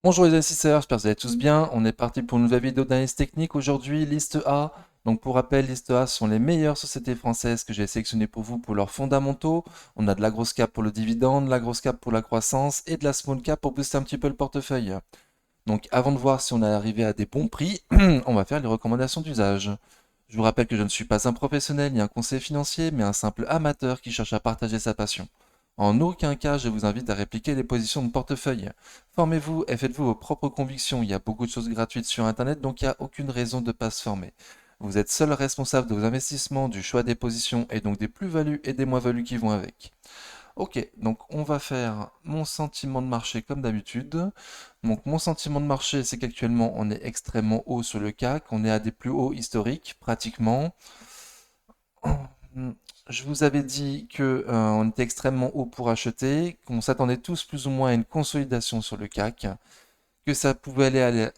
Bonjour les investisseurs, j'espère que vous allez tous bien. On est parti pour une nouvelle vidéo d'analyse technique. Aujourd'hui, liste A. Donc pour rappel, liste A sont les meilleures sociétés françaises que j'ai sélectionnées pour vous pour leurs fondamentaux. On a de la grosse cap pour le dividende, de la grosse cap pour la croissance et de la small cap pour booster un petit peu le portefeuille. Donc avant de voir si on est arrivé à des bons prix, on va faire les recommandations d'usage. Je vous rappelle que je ne suis pas un professionnel ni un conseiller financier, mais un simple amateur qui cherche à partager sa passion. En aucun cas, je vous invite à répliquer les positions de portefeuille. Formez-vous et faites-vous vos propres convictions. Il y a beaucoup de choses gratuites sur Internet, donc il n'y a aucune raison de ne pas se former. Vous êtes seul responsable de vos investissements, du choix des positions et donc des plus-values et des moins-values qui vont avec. Ok, donc on va faire mon sentiment de marché comme d'habitude. Donc mon sentiment de marché, c'est qu'actuellement on est extrêmement haut sur le CAC, on est à des plus hauts historiques pratiquement. Je vous avais dit que on était extrêmement haut pour acheter, qu'on s'attendait tous plus ou moins à une consolidation sur le CAC, que ça pouvait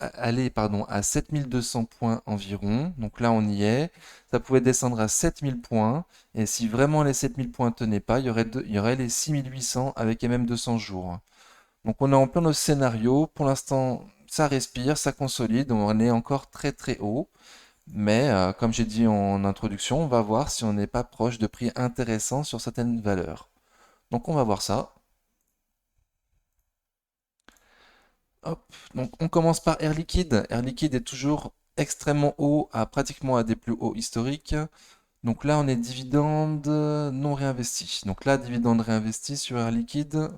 pardon, à 7200 points environ. Donc là on y est. Ça pouvait descendre à 7000 points. Et si vraiment les 7000 points tenaient pas, il y aurait les 6800 avec MM 200 jours. Donc on est en plein de scénario. Pour l'instant, ça respire, ça consolide. On est encore très très haut. Mais comme j'ai dit en introduction, on va voir si on n'est pas proche de prix intéressants sur certaines valeurs. Donc on va voir ça. Hop. Donc on commence par Air Liquide. Air Liquide est toujours extrêmement haut, pratiquement à des plus hauts historiques. Donc là on est dividende non réinvesti. Donc là, dividende réinvesti sur Air Liquide,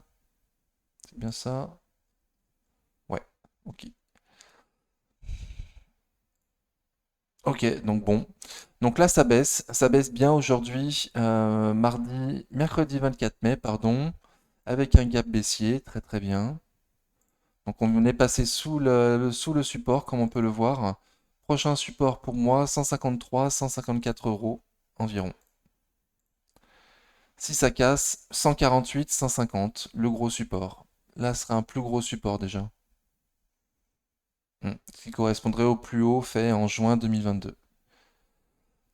c'est bien ça? Ouais, ok. Ok, donc bon. Donc là, ça baisse bien aujourd'hui, mercredi 24 mai, pardon, avec un gap baissier, très très bien. Donc on est passé sous le support, comme on peut le voir. Prochain support pour moi, 153, 154 euros environ. Si ça casse, 148, 150, le gros support. Là, ce sera un plus gros support déjà. Ce qui correspondrait au plus haut fait en juin 2022.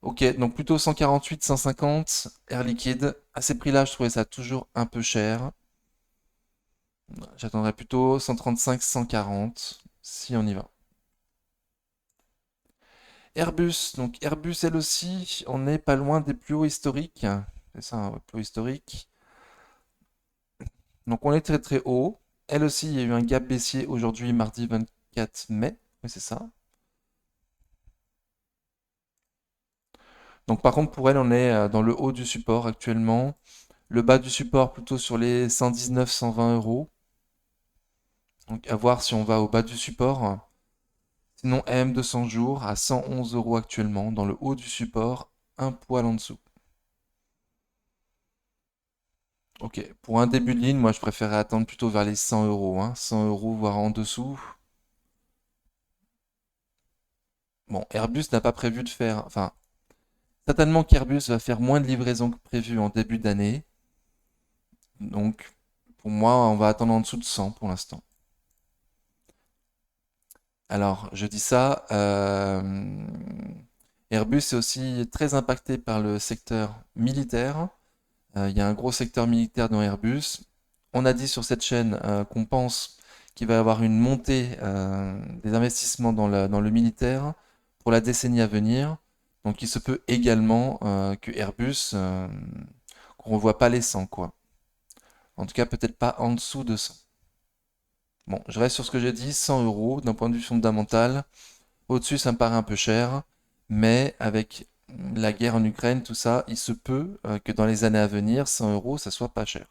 Ok, donc plutôt 148, 150, Air Liquide. À ces prix-là, je trouvais ça toujours un peu cher. J'attendrais plutôt 135, 140, si on y va. Airbus, donc Airbus, elle aussi, on n'est pas loin des plus hauts historiques. C'est ça, un plus haut historique. Donc on est très très haut. Elle aussi, il y a eu un gap baissier aujourd'hui, mardi 24 mai. Oui, c'est ça. Donc par contre, pour elle, on est dans le haut du support actuellement. Le bas du support plutôt sur les 119, 120 euros. Donc à voir si on va au bas du support. Sinon, AM200 jours à 111 euros actuellement, dans le haut du support, un poil en dessous. Ok, pour un début de ligne, moi je préférais attendre plutôt vers les 100 euros, hein. 100 euros, voire en dessous. Bon, Airbus n'a pas prévu de faire. Enfin, certainement qu'Airbus va faire moins de livraisons que prévu en début d'année. Donc, pour moi, on va attendre en dessous de 100 pour l'instant. Alors, je dis ça. Airbus est aussi très impacté par le secteur militaire. Il y a un gros secteur militaire dans Airbus. On a dit sur cette chaîne qu'on pense qu'il va y avoir une montée des investissements dans le militaire pour la décennie à venir. Donc il se peut également que Airbus, qu'on ne revoie pas les 100, quoi. En tout cas, peut-être pas en dessous de 100. Bon, je reste sur ce que j'ai dit, 100 euros d'un point de vue fondamental. Au-dessus, ça me paraît un peu cher, mais avec la guerre en Ukraine, tout ça, il se peut que dans les années à venir, 100 euros, ça soit pas cher.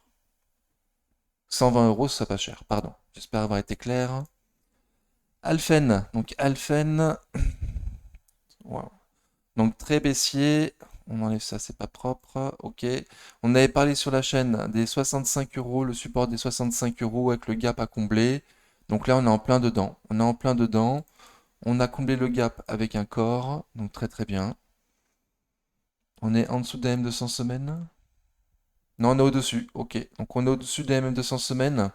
120 euros, ce soit pas cher, pardon. J'espère avoir été clair. Alphen, donc Alphen, wow. Donc très baissier, on enlève ça, c'est pas propre, ok. On avait parlé sur la chaîne des 65 euros, le support des 65 euros avec le gap à combler. Donc là, on est en plein dedans. On est en plein dedans. On a comblé le gap avec un corps, donc très très bien. On est en dessous de la M200 semaines. Non, on est au-dessus, ok. Donc on est au-dessus de la MM200 semaines.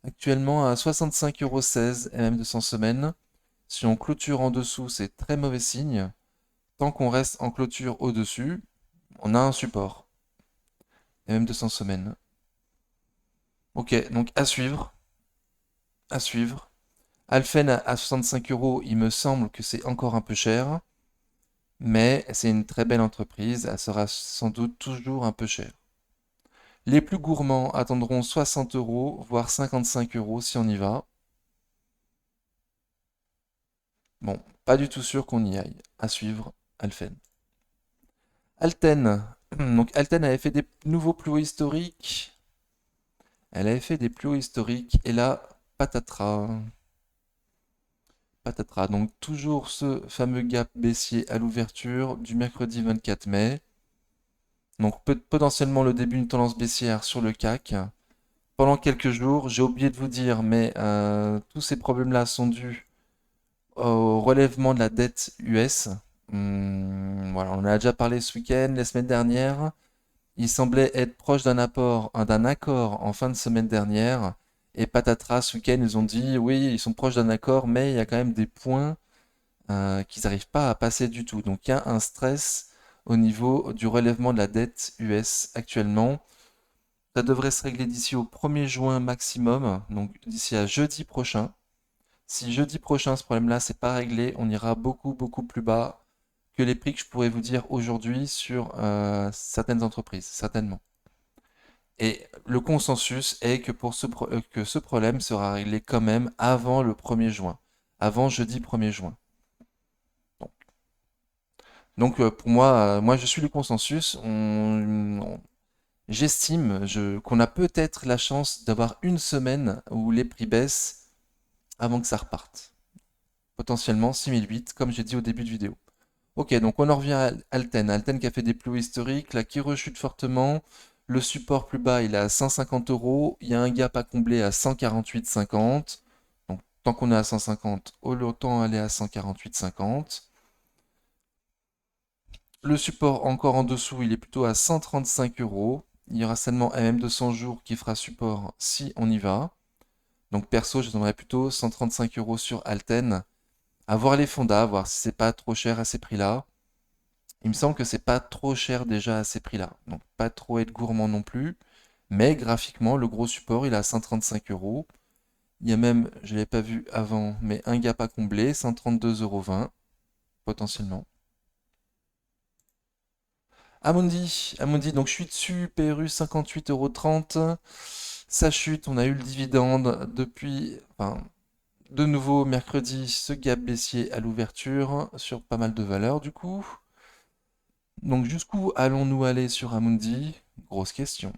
Actuellement à 65,16 € MM200 semaines. Si on clôture en dessous, c'est très mauvais signe. Tant qu'on reste en clôture au-dessus, on a un support. MM200 semaines. Ok, donc à suivre. À suivre. Alphen à 65 euros, il me semble que c'est encore un peu cher, mais c'est une très belle entreprise, elle sera sans doute toujours un peu chère. Les plus gourmands attendront 60 euros, voire 55 euros si on y va. Bon, pas du tout sûr qu'on y aille. À suivre, Alphen. Alten. Donc Alten avait fait des nouveaux plus hauts historiques. Elle avait fait des plus hauts historiques. Et là, patatras. Patatras. Donc toujours ce fameux gap baissier à l'ouverture du mercredi 24 mai. Donc potentiellement le début d'une tendance baissière sur le CAC. Pendant quelques jours, j'ai oublié de vous dire, mais tous ces problèmes-là sont dus au relèvement de la dette US. Voilà, on en a déjà parlé ce week-end, les semaines dernières. Il semblait être proche d'un accord en fin de semaine dernière. Et patatras, ce week-end, ils ont dit oui, ils sont proches d'un accord, mais il y a quand même des points qu'ils n'arrivent pas à passer du tout. Donc il y a un stress au niveau du relèvement de la dette US actuellement. Ça devrait se régler d'ici au 1er juin maximum, donc d'ici à jeudi prochain. Si jeudi prochain ce problème-là c'est pas réglé, on ira beaucoup beaucoup plus bas que les prix que je pourrais vous dire aujourd'hui sur certaines entreprises, certainement. Et le consensus est que que ce problème sera réglé quand même avant le 1er juin, avant jeudi 1er juin. Bon. Donc pour moi, moi je suis le consensus. J'estime qu'on a peut-être la chance d'avoir une semaine où les prix baissent avant que ça reparte. Potentiellement 6008, comme j'ai dit au début de vidéo. Ok, donc on en revient à Alten. Alten qui a fait des plus hauts historiques, là qui rechute fortement. Le support plus bas, il est à 150 euros. Il y a un gap à combler à 148,50. Donc tant qu'on est à 150, autant aller à 148,50. Le support encore en dessous, il est plutôt à 135 euros. Il y aura seulement MM200 jours qui fera support si on y va. Donc perso, je donnerais plutôt 135 euros sur Alten. À voir les fondas, voir si c'est pas trop cher à ces prix-là. Il me semble que c'est pas trop cher déjà à ces prix-là. Donc pas trop être gourmand non plus. Mais graphiquement, le gros support, il est à 135 euros. Il y a même, je ne l'avais pas vu avant, mais un gap à combler, 132,20 € potentiellement. Amundi, donc je suis dessus, PRU 58,30 €. Ça chute, on a eu le dividende depuis, enfin, de nouveau mercredi, ce gap baissier à l'ouverture sur pas mal de valeurs du coup. Donc jusqu'où allons-nous aller sur Amundi? Grosse question.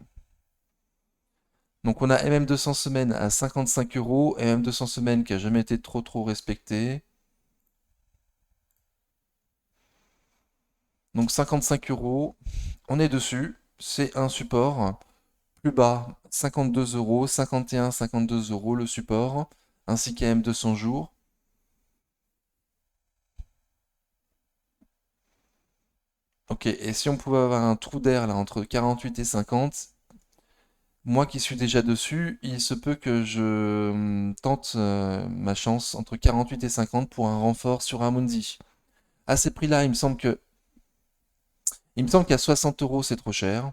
Donc on a MM200 semaines à 55 euros, MM200 semaines qui a jamais été trop respecté. Donc 55 euros, on est dessus, c'est un support. Plus bas, 52 euros, 51, 52 euros le support, ainsi qu'AM200 jours. Ok, et si on pouvait avoir un trou d'air là entre 48 et 50, moi qui suis déjà dessus, il se peut que je tente ma chance entre 48 et 50 pour un renfort sur Amundi. À ces prix-là, il me semble qu'à 60 euros c'est trop cher.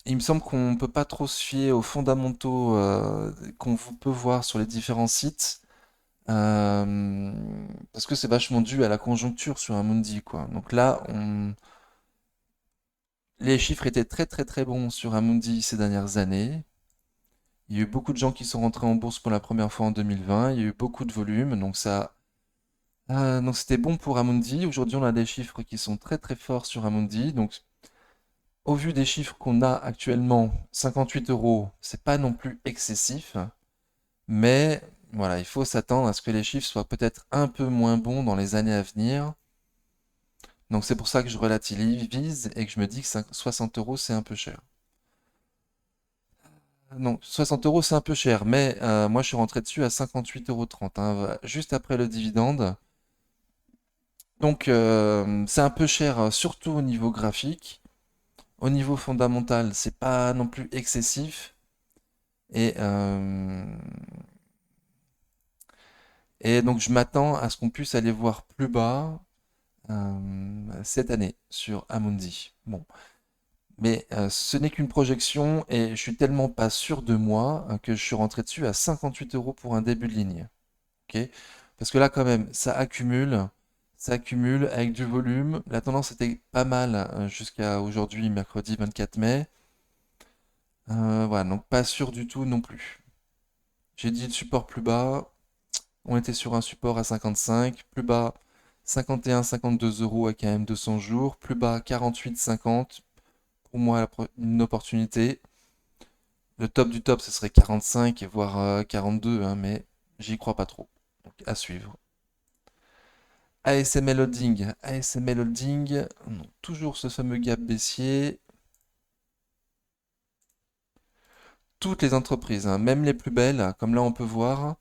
Il me semble qu'on ne peut pas trop se fier aux fondamentaux qu'on peut voir sur les différents sites. euh, Parce que c'est vachement dû à la conjoncture sur Amundi, quoi. Donc là, les chiffres étaient très bons sur Amundi ces dernières années. Il y a eu beaucoup de gens qui sont rentrés en bourse pour la première fois en 2020. Il y a eu beaucoup de volume, donc donc c'était bon pour Amundi. Aujourd'hui, on a des chiffres qui sont très forts sur Amundi. Donc, au vu des chiffres qu'on a actuellement, 58 euros, c'est pas non plus excessif, mais voilà, il faut s'attendre à ce que les chiffres soient peut-être un peu moins bons dans les années à venir. Donc c'est pour ça que je relativise et que je me dis que 60 euros c'est un peu cher. Non, 60 euros c'est un peu cher, mais moi je suis rentré dessus à 58,30 € juste après le dividende. Donc c'est un peu cher, surtout au niveau graphique. Au niveau fondamental, c'est pas non plus excessif. Et, euh, et donc je m'attends à ce qu'on puisse aller voir plus bas cette année sur Amundi. Bon, Mais ce n'est qu'une projection et je suis tellement pas sûr de moi que je suis rentré dessus à 58 euros pour un début de ligne. Ok? Parce que là, quand même, ça accumule avec du volume. La tendance était pas mal jusqu'à aujourd'hui, mercredi 24 mai. Voilà, donc pas sûr du tout non plus. J'ai dit le support plus bas. On était sur un support à 55. Plus bas, 51, 52 euros à quand même 200 jours. Plus bas, 48, 50. Pour moi, une opportunité. Le top du top, ce serait 45, voire 42, hein, mais j'y crois pas trop. Donc, à suivre. ASML Holding, ASML Holding, toujours ce fameux gap baissier. Toutes les entreprises, hein, même les plus belles, comme là on peut voir,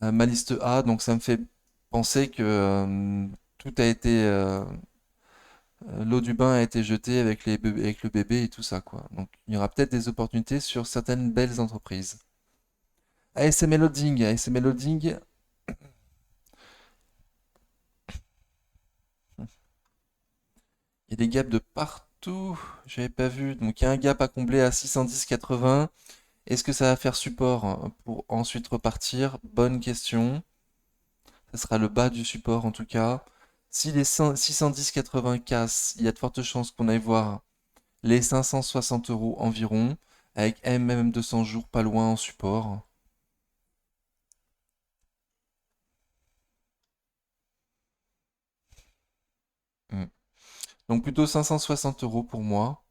ma liste A, donc ça me fait penser que tout a été, l'eau du bain a été jetée avec avec le bébé et tout ça, quoi. Donc il y aura peut-être des opportunités sur certaines belles entreprises. ASML Holding, ASML Holding, il y a des gaps de partout, j'avais pas vu. Donc il y a un gap à combler à 610,80. Est-ce que ça va faire support pour ensuite repartir? Bonne question. Ça sera le bas du support en tout cas. Si les 610,80 cassent, il y a de fortes chances qu'on aille voir les 560 euros environ, avec MM 200 jours pas loin en support. Hmm. Donc plutôt 560 euros pour moi.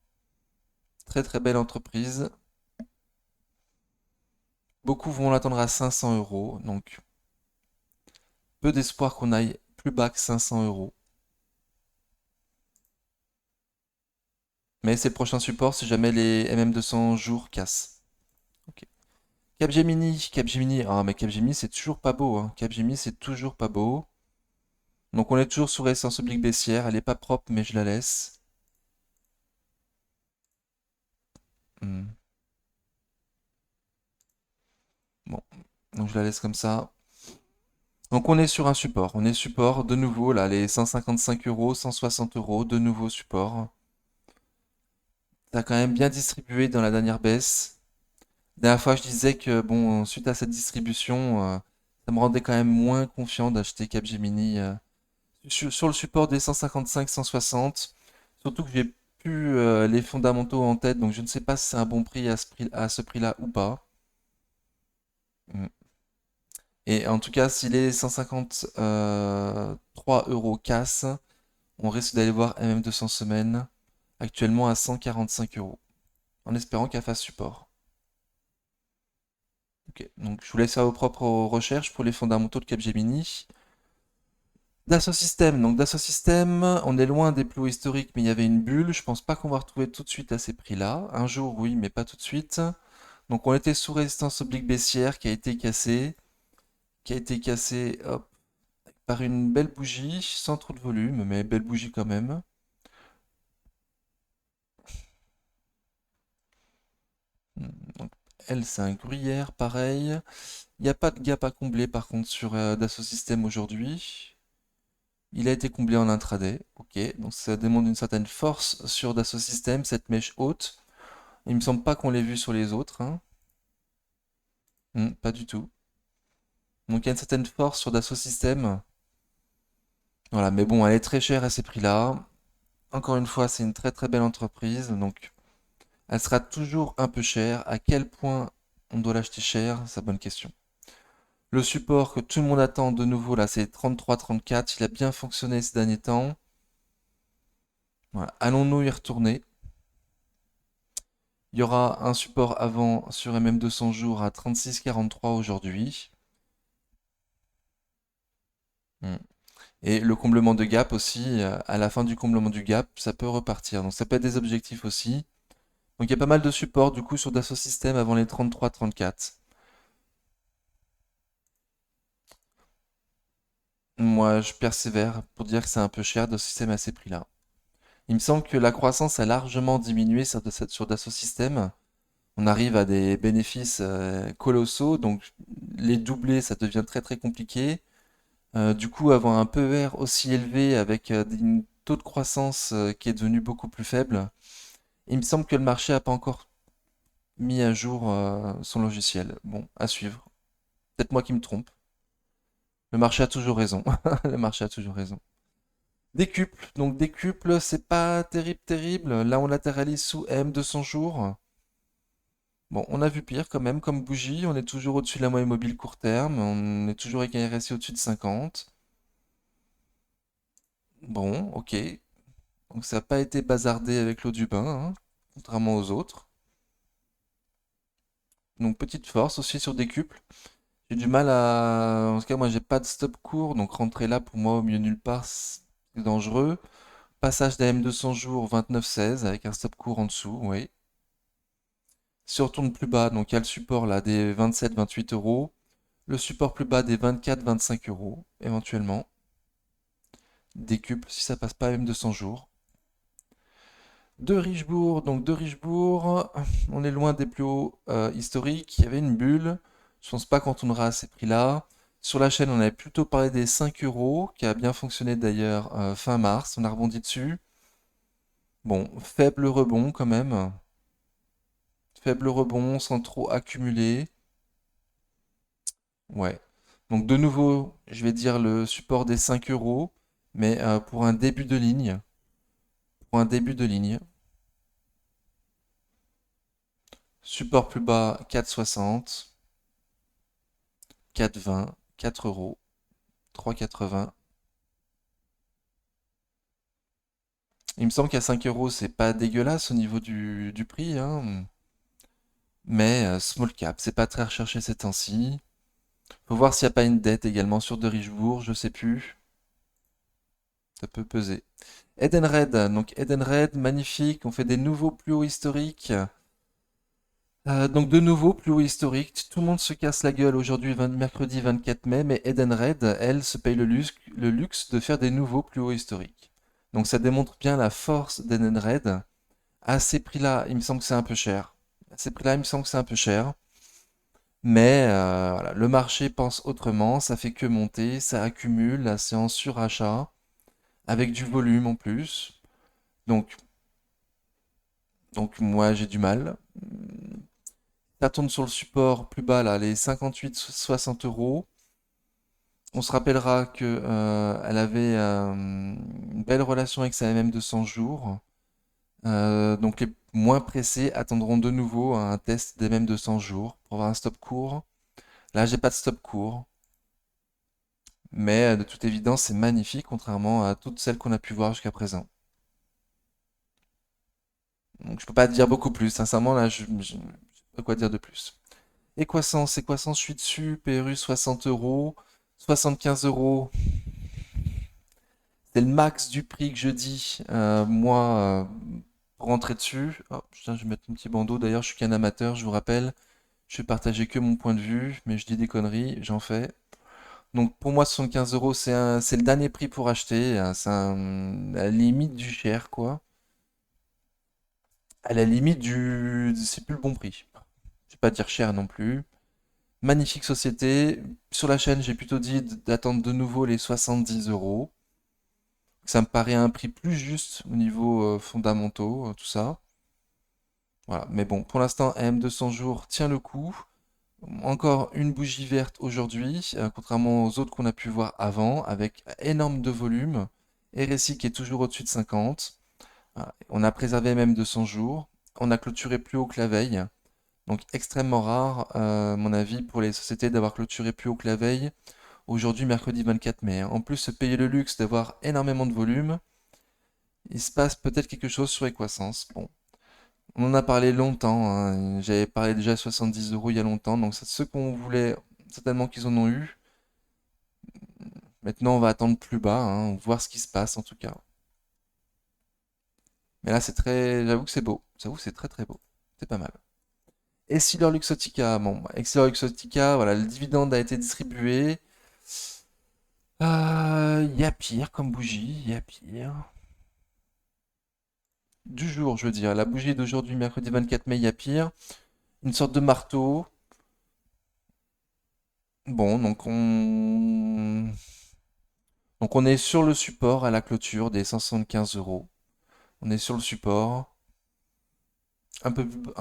Très très belle entreprise. Beaucoup vont l'attendre à 500 euros, donc peu d'espoir qu'on aille plus bas que 500 euros. Mais c'est le prochain support si jamais les MM 200 jours cassent. Ok. Capgemini, Capgemini, ah mais Capgemini c'est toujours pas beau, hein. Capgemini c'est toujours pas beau. Donc on est toujours sur essence oblique baissière, elle est pas propre mais je la laisse. Hmm. Bon, donc je la laisse comme ça. Donc on est sur un support, on est support de nouveau là, les 155 euros, 160 euros, de nouveau support. Ça a quand même bien distribué dans la dernière baisse. La dernière fois je disais que bon, suite à cette distribution, ça me rendait quand même moins confiant d'acheter Capgemini. Sur le support des 155, 160, surtout que j'ai plus les fondamentaux en tête, donc je ne sais pas si c'est un bon prix à ce prix-là ou pas. Mm. Et en tout cas, si les 153 euros cassent, on risque d'aller voir MM200 semaines, actuellement à 145 euros, en espérant qu'elle fasse support. Ok, donc je vous laisse faire vos propres recherches pour les fondamentaux de Capgemini. Dassault Systèmes, donc Dassault Systèmes, on est loin des plus hauts historiques, mais il y avait une bulle. Je pense pas qu'on va retrouver tout de suite à ces prix-là. Un jour, oui, mais pas tout de suite. Donc on était sous résistance oblique baissière qui a été cassée, hop, par une belle bougie, sans trop de volume, mais belle bougie quand même. Donc, elle, c'est un gruyère, pareil. Il n'y a pas de gap à combler par contre sur Dassault Systèmes aujourd'hui. Il a été comblé en intraday. Ok, donc ça demande une certaine force sur Dassault Systèmes, cette mèche haute. Il me semble pas qu'on l'ait vu sur les autres, hein. Pas du tout. Donc il y a une certaine force sur Dassault Systèmes. Voilà, mais bon, elle est très chère à ces prix-là. Encore une fois, c'est une très très belle entreprise, donc elle sera toujours un peu chère. À quel point on doit l'acheter cher? C'est la bonne question. Le support que tout le monde attend de nouveau là, c'est 33-34. Il a bien fonctionné ces derniers temps. Voilà. Allons-nous y retourner? Il y aura un support avant sur MM 200 jours à 36,43 aujourd'hui. Hmm. Et le comblement de gap aussi, à la fin du comblement du gap, ça peut repartir. Donc ça peut être des objectifs aussi. Donc il y a pas mal de supports du coup sur Dassault Systèmes avant les 33-34. Moi, je persévère pour dire que c'est un peu cher Dassault Systèmes à ces prix-là. Il me semble que la croissance a largement diminué sur Dassault Systèmes. On arrive à des bénéfices colossaux, donc les doubler, ça devient très très compliqué. Du coup, avoir un PER aussi élevé avec un taux de croissance qui est devenu beaucoup plus faible, Il me semble que le marché n'a pas encore mis à jour son logiciel. Bon, à suivre. Peut-être moi qui me trompe. Le marché a toujours raison. Le marché a toujours raison. Décuple. Donc décuple, c'est pas terrible, terrible. Là, on latéralise sous M200 jours. Bon, on a vu pire quand même comme bougie. On est toujours au-dessus de la moyenne mobile court terme. On est toujours avec un RSI au-dessus de 50. Bon, ok. Donc ça n'a pas été bazardé avec l'eau du bain, hein, contrairement aux autres. Donc petite force aussi sur décuple. J'ai du mal à... En tout cas, moi, j'ai pas de stop court. Donc rentrer là, pour moi, au milieu nulle part, c'est dangereux. Passage d'AM 200 jours 29,16 avec un stop court en dessous, oui. Si on retourne plus bas, donc il y a le support là des 27-28 euros. Le support plus bas des 24-25 euros, éventuellement. Décuple si ça passe pas même 200 jours. De Richebourg, donc de Richebourg, on est loin des plus hauts historiques. Il y avait une bulle. Je pense pas qu'on tournera à ces prix-là. Sur la chaîne, on avait plutôt parlé des 5 euros, qui a bien fonctionné d'ailleurs fin mars. On a rebondi dessus. Bon, faible rebond quand même. Faible rebond sans trop accumuler. Ouais. Donc de nouveau, je vais dire le support des 5 euros, mais pour un début de ligne. Pour un début de ligne. Support plus bas 4,60, 4,20, 4 euros, 3,80. Il me semble qu'à 5 euros, c'est pas dégueulasse au niveau du prix, hein. Mais small cap, c'est pas très recherché ces temps-ci. Faut voir s'il n'y a pas une dette également sur de Richebourg, je sais plus. Ça peut peser. Edenred, donc Edenred, magnifique, on fait des nouveaux plus hauts historiques. Donc de nouveau, plus haut historique. Tout le monde se casse la gueule aujourd'hui, mercredi 24 mai, mais Edenred, elle, se paye le luxe de faire des nouveaux plus hauts historiques. Donc ça démontre bien la force d'Edenred. À ces prix-là, il me semble que c'est un peu cher. À ces prix-là, il me semble que c'est un peu cher. Mais voilà, le marché pense autrement, ça fait que monter, ça accumule, là c'est en surachat, avec du volume en plus. Donc, donc moi j'ai du mal. Ça tourne sur le support plus bas, là, les 58-60 euros. On se rappellera que elle avait une belle relation avec sa MM de 100 jours. Donc les moins pressés attendront de nouveau un test des mêmes de 100 jours pour avoir un stop court. Là, j'ai pas de stop court, mais de toute évidence, c'est magnifique contrairement à toutes celles qu'on a pu voir jusqu'à présent. Donc je peux pas te dire beaucoup plus. Sincèrement, là, je sais pas quoi dire de plus. Equasens, je suis dessus. PRU 60 euros, 75 euros. C'est le max du prix que je dis, moi, pour rentrer dessus. Oh, putain, je vais mettre mon petit bandeau. D'ailleurs, je suis qu'un amateur, je vous rappelle. Je vais partager que mon point de vue, mais je dis des conneries, j'en fais. Donc pour moi, 75 euros, c'est le dernier prix pour acheter. C'est à la limite du cher, quoi. À la limite c'est plus le bon prix. Je vais pas dire cher non plus. Magnifique société. Sur la chaîne, j'ai plutôt dit d'attendre de nouveau les 70 euros. Ça me paraît un prix plus juste au niveau fondamentaux, tout ça. Voilà. Mais bon, pour l'instant, AM200 jours tient le coup. Encore une bougie verte aujourd'hui, contrairement aux autres qu'on a pu voir avant, avec énorme de volume. RSI qui est toujours au-dessus de 50. Voilà. On a préservé même 200 jours. On a clôturé plus haut que la veille. Donc extrêmement rare, à mon avis, pour les sociétés d'avoir clôturé plus haut que la veille. Aujourd'hui, mercredi 24 mai, hein. En plus, se payer le luxe d'avoir énormément de volume, il se passe peut-être quelque chose sur Equasens. Bon, on en a parlé longtemps, hein. J'avais parlé déjà à 70 euros il y a longtemps, donc c'est ceux qu'on voulait, certainement qu'ils en ont eu. Maintenant, on va attendre plus bas, hein, voir ce qui se passe en tout cas. Mais là, c'est très, j'avoue que c'est beau. J'avoue que c'est très très beau. C'est pas mal. Essilor Luxottica, bon, Essilor Luxottica, voilà, le dividende a été distribué. Il y a pire comme bougie, il y a pire. Du jour, je veux dire, la bougie d'aujourd'hui, mercredi 24 mai, il y a pire. Une sorte de marteau. Bon, donc on est sur le support à la clôture des 175 euros. On est sur le support. Un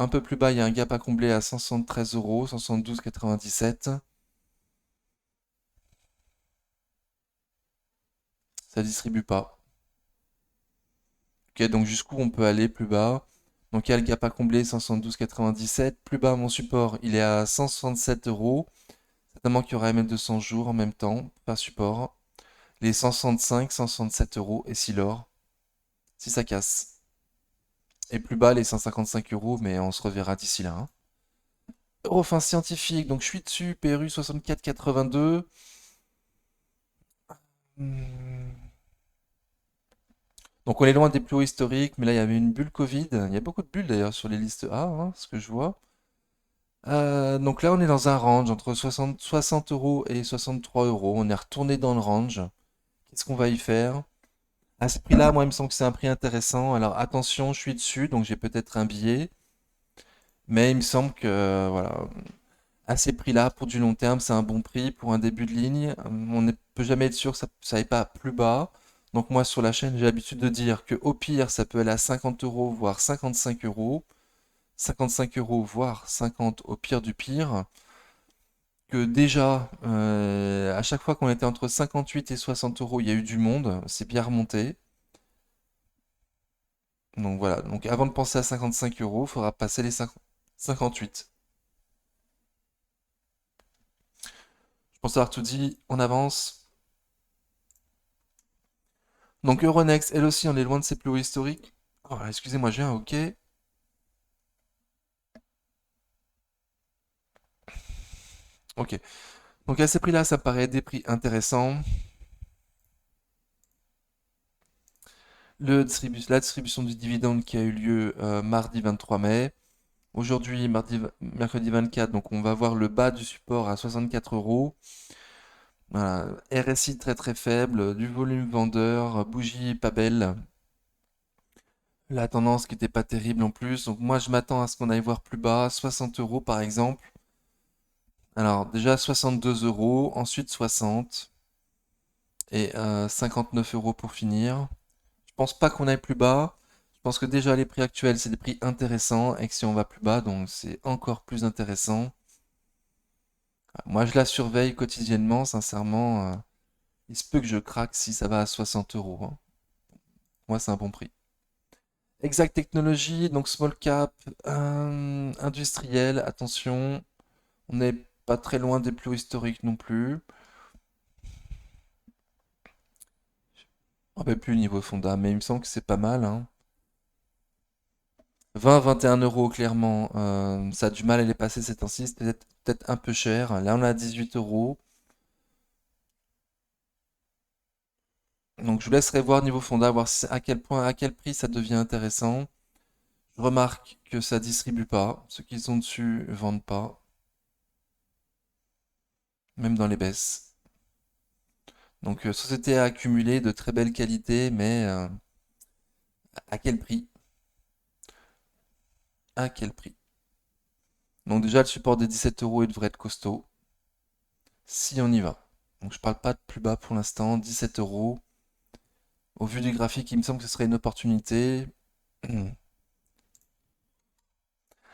peu plus bas, il y a un gap à combler à 173 euros, 172,97. Ça distribue pas. Ok, donc jusqu'où on peut aller plus bas? Donc il y a le gap à combler, 172,97. Plus bas, mon support, il est à 167 euros. Certainement qu'il y aura MM200 jours en même temps, par support. Les 165, 167 euros, et si l'or, si ça casse. Et plus bas, les 155 euros, mais on se reverra d'ici là, hein. Eurofin scientifique, donc je suis dessus, PRU 64,82. Hmm. Donc on est loin des plus hauts historiques, mais là il y avait une bulle Covid. Il y a beaucoup de bulles d'ailleurs sur les listes A, hein, ce que je vois. Donc là on est dans un range entre 60 euros et 63 euros. On est retourné dans le range. Qu'est-ce qu'on va y faire? À ce prix-là, moi il me semble que c'est un prix intéressant. Alors attention, je suis dessus, donc j'ai peut-être un billet. Mais il me semble que voilà, à ces prix-là, pour du long terme, c'est un bon prix pour un début de ligne. On ne peut jamais être sûr que ça n'aille pas plus bas. Donc moi sur la chaîne, j'ai l'habitude de dire que au pire, ça peut aller à 50 euros, voire 55 euros. 55 euros, voire 50 au pire du pire. Que déjà, à chaque fois qu'on était entre 58 et 60 euros, il y a eu du monde. C'est bien remonté. Donc voilà. Donc avant de penser à 55 euros, il faudra passer les 58. Je pense avoir tout dit. On avance. Donc Euronext, elle aussi, on est loin de ses plus hauts historiques. Oh, excusez-moi, j'ai un OK. OK. Donc à ces prix-là, ça paraît des prix intéressants. La distribution du dividende qui a eu lieu mardi 23 mai. Aujourd'hui, mercredi 24, donc on va voir le bas du support à 64 euros. Voilà. RSI très très faible, du volume vendeur, bougie pas belle. La tendance qui n'était pas terrible en plus. Donc moi je m'attends à ce qu'on aille voir plus bas, 60 euros par exemple. Alors déjà 62 euros, ensuite 60 et 59 euros pour finir. Je pense pas qu'on aille plus bas. Je pense que déjà les prix actuels c'est des prix intéressants et que si on va plus bas donc c'est encore plus intéressant. Moi je la surveille quotidiennement, sincèrement. Il se peut que je craque si ça va à 60 euros, hein. Moi c'est un bon prix. Exact Technologies, donc small cap, industriel, attention. On n'est pas très loin des plus hauts historiques non plus. On ne rappelle plus le niveau fonda, mais il me semble que c'est pas mal, hein. 20-21 euros, clairement. Ça a du mal à les passer ces temps-ci. C'est peut-être un peu cher. Là, on a 18 euros. Donc, je vous laisserai voir niveau fonda, voir à quel point, à quel prix ça devient intéressant. Je remarque que ça distribue pas. Ceux qui sont dessus vendent pas, même dans les baisses. Donc, société à accumuler de très belle qualité, mais à quel prix? À quel prix? Donc, déjà, le support des 17 euros, il devrait être costaud. Si on y va. Donc, je parle pas de plus bas pour l'instant. 17 euros. Au vu du graphique, il me semble que ce serait une opportunité.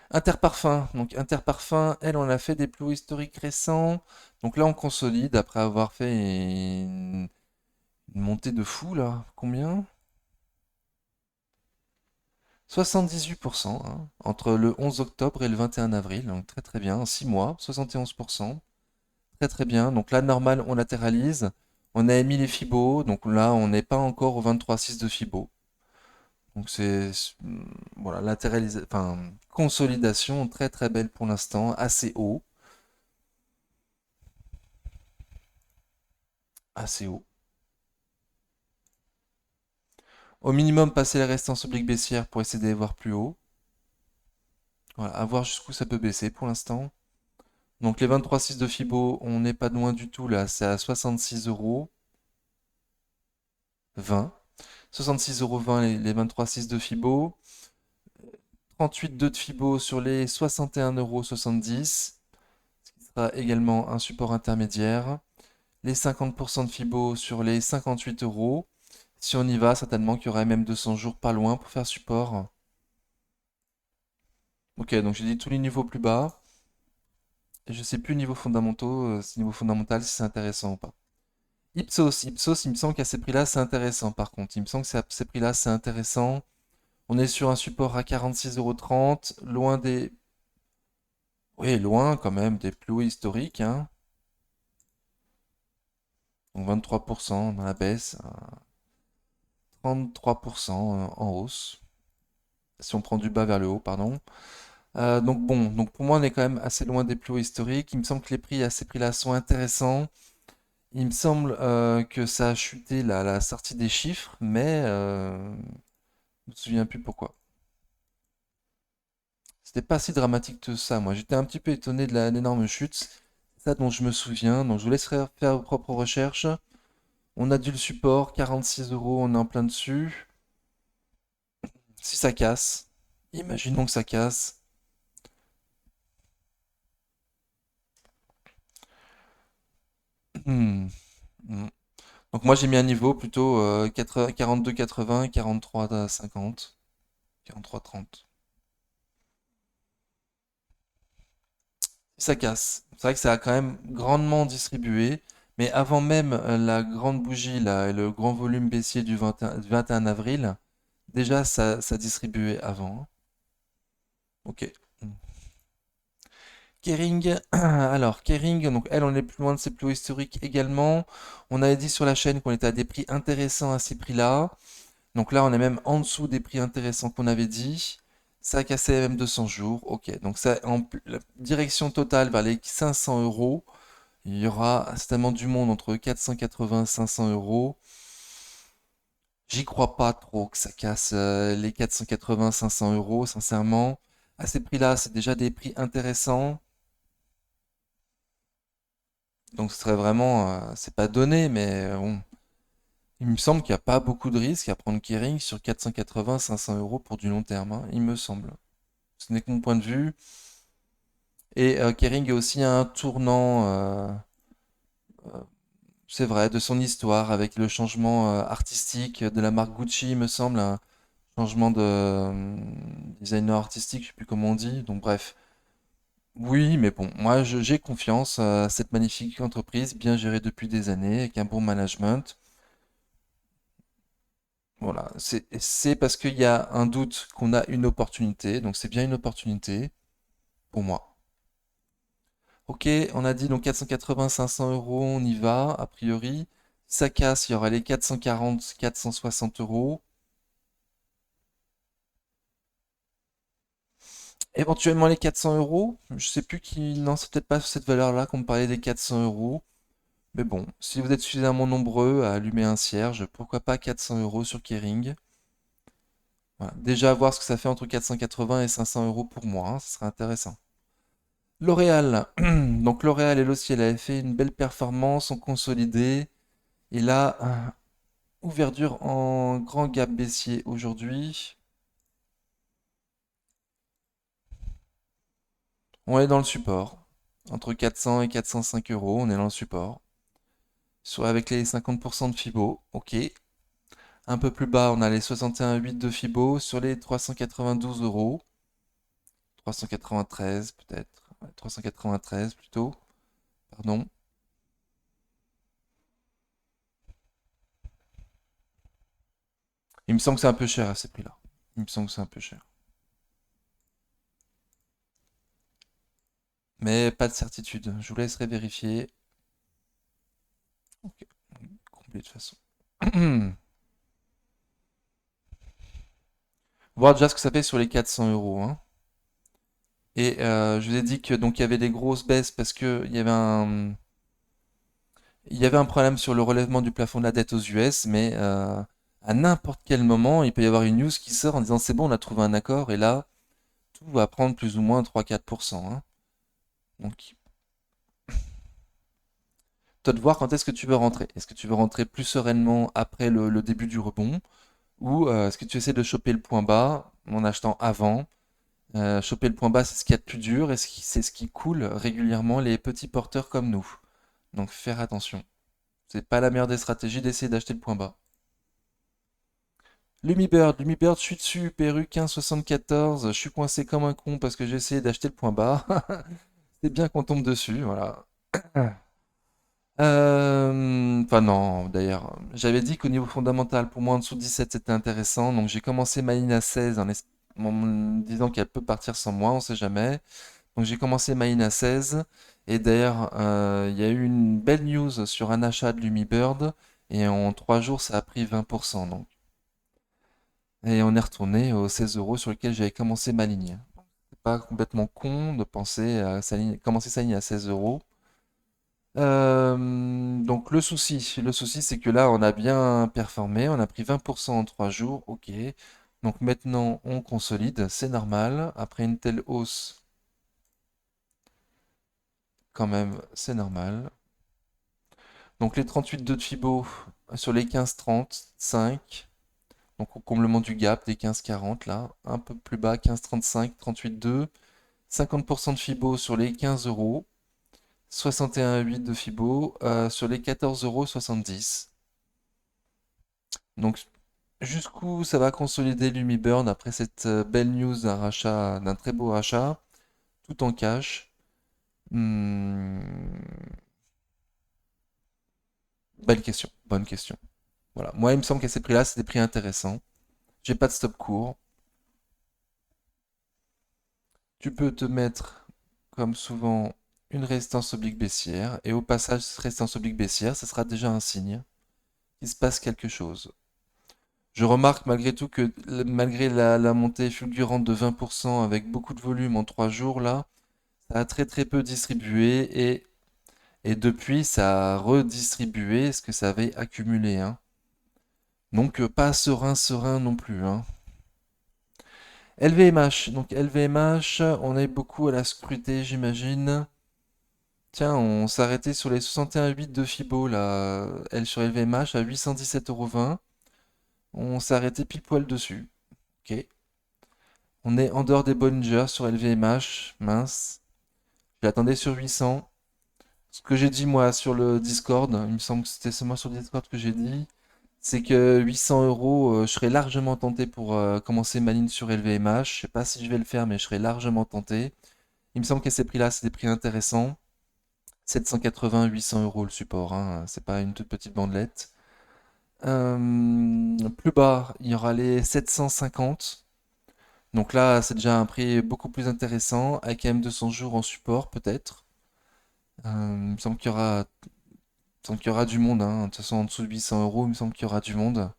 Interparfum. Donc Interparfum, elle, on a fait des plus hauts historiques récents. Donc là, on consolide après avoir fait une montée de fou, là. Combien? 78%, hein, entre le 11 octobre et le 21 avril. Donc très très bien. 6 mois, 71%. Très très bien. Donc là, normal, on latéralise. On a émis les Fibos. Donc là, on n'est pas encore au 23,6 de Fibo. Donc voilà, enfin, consolidation très très belle pour l'instant, assez haut, assez haut. Au minimum, passer la résistance oblique baissière pour essayer d'aller voir plus haut. Voilà, à voir jusqu'où ça peut baisser pour l'instant. Donc les 23,6 de Fibo, on n'est pas loin du tout là, c'est à 66 euros 20. 66,20 € les 23,6 de Fibo. 38,2 de Fibo sur les 61,70 €, ce qui sera également un support intermédiaire. Les 50% de Fibo sur les 58 euros. Si on y va, certainement qu'il y aura même 200 jours pas loin pour faire support. Ok, donc j'ai dit tous les niveaux plus bas. Et je sais plus niveau fondamentaux, si niveau fondamental, si c'est intéressant ou pas. Ipsos, il me semble qu'à ces prix-là, c'est intéressant par contre. Il me semble que à ces prix-là, c'est intéressant. On est sur un support à 46,30 €, loin des... Oui, loin quand même des plus hauts historiques, hein. Donc 23% dans la baisse, 33% en hausse. Si on prend du bas vers le haut, pardon. Donc bon, donc pour moi, on est quand même assez loin des plus hauts historiques. Il me semble que les prix à ces prix-là sont intéressants. Il me semble que ça a chuté là, à la sortie des chiffres, mais je me souviens plus pourquoi. C'était pas si dramatique que ça, moi. J'étais un petit peu étonné de l'énorme chute. C'est ça dont je me souviens. Donc je vous laisserai faire vos propres recherches. On a dû le support, 46 euros, on est en plein dessus. Si ça casse, imaginons que ça casse. Hmm, hmm. Donc moi j'ai mis un niveau plutôt 42,80, 43,50, 43,30. Si ça casse, c'est vrai que ça a quand même grandement distribué. Mais avant même la grande bougie là, et le grand volume baissier du 21 avril, déjà ça distribuait avant, hein. Ok. Kering, alors Kering, donc elle, on est plus loin de ses plus hauts historiques également. On avait dit sur la chaîne qu'on était à des prix intéressants à ces prix-là. Donc là, on est même en dessous des prix intéressants qu'on avait dit. Ça a cassé même 200 jours. Ok, donc ça, la direction totale vers les 500 euros. Il y aura certainement du monde entre 480 et 500 euros. J'y crois pas trop que ça casse les 480, 500 euros, sincèrement. À ces prix-là, c'est déjà des prix intéressants. Donc ce serait vraiment, c'est pas donné, mais bon, il me semble qu'il n'y a pas beaucoup de risques à prendre Kering sur 480, 500 euros pour du long terme, hein, il me semble. Ce n'est que mon point de vue. Et Kering est aussi un tournant, c'est vrai, de son histoire avec le changement artistique de la marque Gucci, il me semble, un changement de designer artistique, je sais plus comment on dit. Donc bref, oui, mais bon, moi j'ai confiance à cette magnifique entreprise bien gérée depuis des années avec un bon management. Voilà, c'est parce qu'il y a un doute qu'on a une opportunité, donc c'est bien une opportunité pour moi. Ok, on a dit donc 480, 500 euros, on y va, a priori. Si ça casse, il y aura les 440, 460 euros. Éventuellement les 400 euros. Je sais plus qui. Non, c'est peut-être pas sur cette valeur-là qu'on me parlait des 400 euros. Mais bon, si vous êtes suffisamment nombreux à allumer un cierge, pourquoi pas 400 euros sur Kering. Voilà. Déjà, voir ce que ça fait entre 480 et 500 euros pour moi, hein, ce serait intéressant. L'Oréal. Donc L'Oréal, elle aussi, elle avait fait une belle performance, ont consolidé. Et là, ouverture en grand gap baissier aujourd'hui. On est dans le support. Entre 400 et 405 euros, on est dans le support. Soit avec les 50% de Fibo, ok. Un peu plus bas, on a les 61,8 de Fibo sur les 392 euros. 393 peut-être. Ouais, 393 plutôt. Pardon. Il me semble que c'est un peu cher à ces prix-là. Il me semble que c'est un peu cher. Mais pas de certitude. Je vous laisserai vérifier. Ok, complet de toute façon. Voir déjà ce que ça fait sur les 400 euros, hein. Et je vous ai dit que donc il y avait des grosses baisses parce que il y avait un problème sur le relèvement du plafond de la dette aux US, mais à n'importe quel moment, il peut y avoir une news qui sort en disant c'est bon, on a trouvé un accord, et là, tout va prendre plus ou moins 3-4%, hein. Donc, toi de voir quand est-ce que tu veux rentrer. Est-ce que tu veux rentrer plus sereinement après le début du rebond, ou est-ce que tu essaies de choper le point bas en achetant avant? Choper le point bas, c'est ce qu'il y a de plus dur, et c'est ce qui coule régulièrement les petits porteurs comme nous. Donc, faire attention. C'est pas la meilleure des stratégies d'essayer d'acheter le point bas. Lumibird, je suis dessus, Perru 15,74. Je suis coincé comme un con parce que j'ai essayé d'acheter le point bas. C'est bien qu'on tombe dessus, voilà. Enfin non, d'ailleurs, j'avais dit qu'au niveau fondamental, pour moi en dessous de 17 c'était intéressant, donc j'ai commencé ma ligne à 16 en me disant qu'elle peut partir sans moi, on sait jamais. Donc j'ai commencé ma ligne à 16, et d'ailleurs il y a eu une belle news sur un achat de Lumibird, et en 3 jours ça a pris 20%, donc. Et on est retourné aux 16 euros sur lequel j'avais commencé ma ligne. C'est pas complètement con de penser à commencer sa ligne à 16 euros. Donc le souci c'est que là on a bien performé, on a pris 20% en 3 jours, ok. Donc maintenant on consolide, c'est normal. Après une telle hausse, quand même, c'est normal. Donc les 38,2 de Fibo sur les 15,30, 5. Donc au comblement du gap des 15,40 là, un peu plus bas, 15,35, 38,2. 50% de Fibo sur les 15 euros. 61,8 de Fibo sur les 14,70 €. Donc jusqu'où ça va consolider Lumiburn après cette belle news d'un rachat, d'un très beau rachat, tout en cash. Hmm, belle question, bonne question. Voilà. Moi, il me semble qu'à ces prix-là, c'est des prix intéressants. J'ai pas de stop court. Tu peux te mettre, comme souvent, une résistance oblique baissière. Et au passage, cette résistance oblique baissière, ce sera déjà un signe qu'il se passe quelque chose. Je remarque malgré tout que malgré la montée fulgurante de 20% avec beaucoup de volume en 3 jours, là, ça a très très peu distribué et depuis ça a redistribué ce que ça avait accumulé, hein. Donc pas serein non plus, hein. LVMH, donc LVMH, on est beaucoup à la scruter, j'imagine. Tiens, on s'arrêtait sur les 61,8 de Fibo, là, elle sur LVMH à 817,20 €. On s'est arrêté pile poil dessus. Ok. On est en dehors des Bollinger sur LVMH, mince. Je l'attendais sur 800. Ce que j'ai dit moi sur le Discord, il me semble que c'était moi sur le Discord que j'ai dit, c'est que 800 euros, je serais largement tenté pour commencer ma ligne sur LVMH. Je sais pas si je vais le faire, mais je serais largement tenté. Il me semble que ces prix-là, c'est des prix intéressants. 780, 800 euros le support, hein. C'est pas une toute petite bandelette. Plus bas, il y aura les 750. Donc là, c'est déjà un prix beaucoup plus intéressant, avec m 200 jours en support peut-être. Il me semble qu'il y aura, il me semble qu'il y aura du monde, hein. De toute façon, en dessous de 800 euros, il me semble qu'il y aura du monde.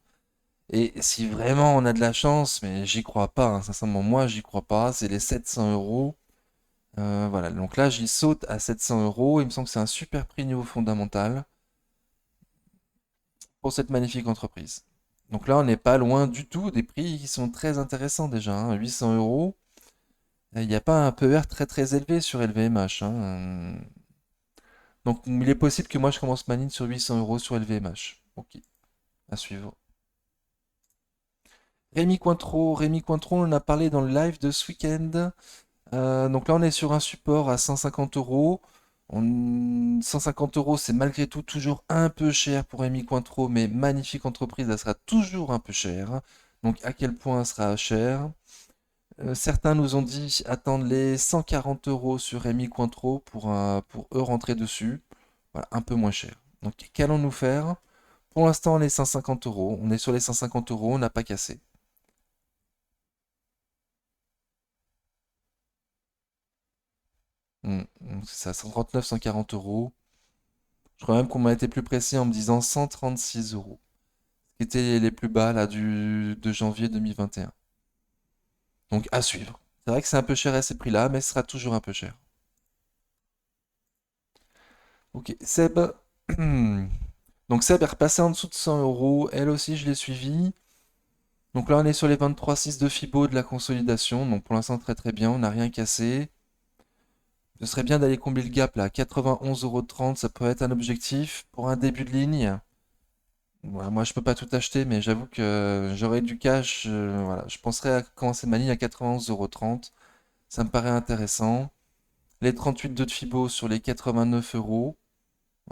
Et si vraiment on a de la chance, mais j'y crois pas, hein, sincèrement, moi j'y crois pas, c'est les 700 euros. Voilà, donc là j'y saute à 700 euros. Il me semble que c'est un super prix niveau fondamental pour cette magnifique entreprise. Donc là, on n'est pas loin du tout des prix qui sont très intéressants déjà, hein. 800 euros. Il n'y a pas un PER très très élevé sur LVMH, hein. Donc il est possible que moi je commence ma ligne sur 800 euros sur LVMH. Ok, à suivre. Rémi Cointreau, on en a parlé dans le live de ce week-end. Donc là on est sur un support à 150 euros. 150 euros, c'est malgré tout toujours un peu cher pour Rémi Cointreau, mais magnifique entreprise, elle sera toujours un peu chère. Donc à quel point elle sera chère? Certains nous ont dit attendre les 140 euros sur Rémi Cointreau pour eux rentrer dessus. Voilà, un peu moins cher. Donc qu'allons-nous faire? Pour l'instant, on est 150 euros. On est sur les 150 euros, on n'a pas cassé. Donc c'est ça, 139, 140 euros. Je crois même qu'on m'a été plus précis en me disant 136 euros. Ce qui était les plus bas là de janvier 2021. Donc à suivre. C'est vrai que c'est un peu cher à ces prix-là, mais ce sera toujours un peu cher. Ok, Seb. Donc Seb est repassé en dessous de 100 euros. Elle aussi, je l'ai suivi. Donc là, on est sur les 23,6 de Fibo de la consolidation. Donc pour l'instant, très très bien. On n'a rien cassé. Ce serait bien d'aller combler le gap là. 91,30 €, ça peut être un objectif pour un début de ligne. Ouais, moi, je peux pas tout acheter, mais j'avoue que j'aurais du cash. Voilà, je penserais à commencer ma ligne à 91,30 €. Ça me paraît intéressant. Les 38,2 de Fibo sur les 89 euros.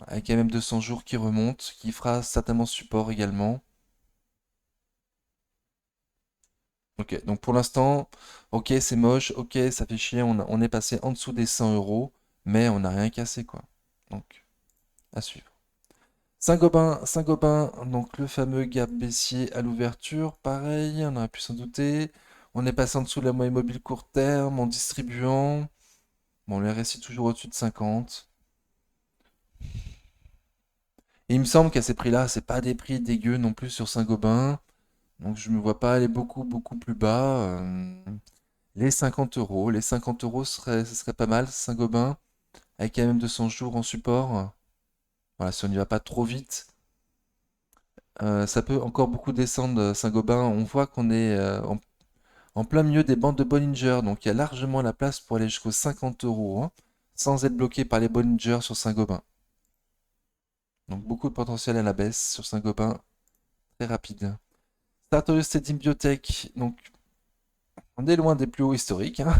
Avec quand même 200 jours qui remontent, qui fera certainement support également. Ok, donc pour l'instant, ok, c'est moche, ok, ça fait chier, on est passé en dessous des 100 euros, mais on n'a rien cassé, quoi. Donc, à suivre. Saint-Gobain, Saint-Gobain, donc le fameux gap baissier à l'ouverture, pareil, on aurait pu s'en douter. On est passé en dessous de la moyenne mobile court terme en distribuant. Bon, le RSI toujours au-dessus de 50. Et il me semble qu'à ces prix-là, c'est pas des prix dégueux non plus sur Saint-Gobain. Donc je ne me vois pas aller beaucoup, beaucoup plus bas. Les 50 euros. Les 50 euros, ce serait pas mal, Saint-Gobain, avec quand même 200 jours en support. Voilà, si on n'y va pas trop vite. Ça peut encore beaucoup descendre, Saint-Gobain. On voit qu'on est en plein milieu des bandes de Bollinger. Donc il y a largement la place pour aller jusqu'aux 50 euros, hein, sans être bloqué par les Bollinger sur Saint-Gobain. Donc beaucoup de potentiel à la baisse sur Saint-Gobain, très rapide. Sartorius Stedim Biotech, donc on est loin des plus hauts historiques, hein.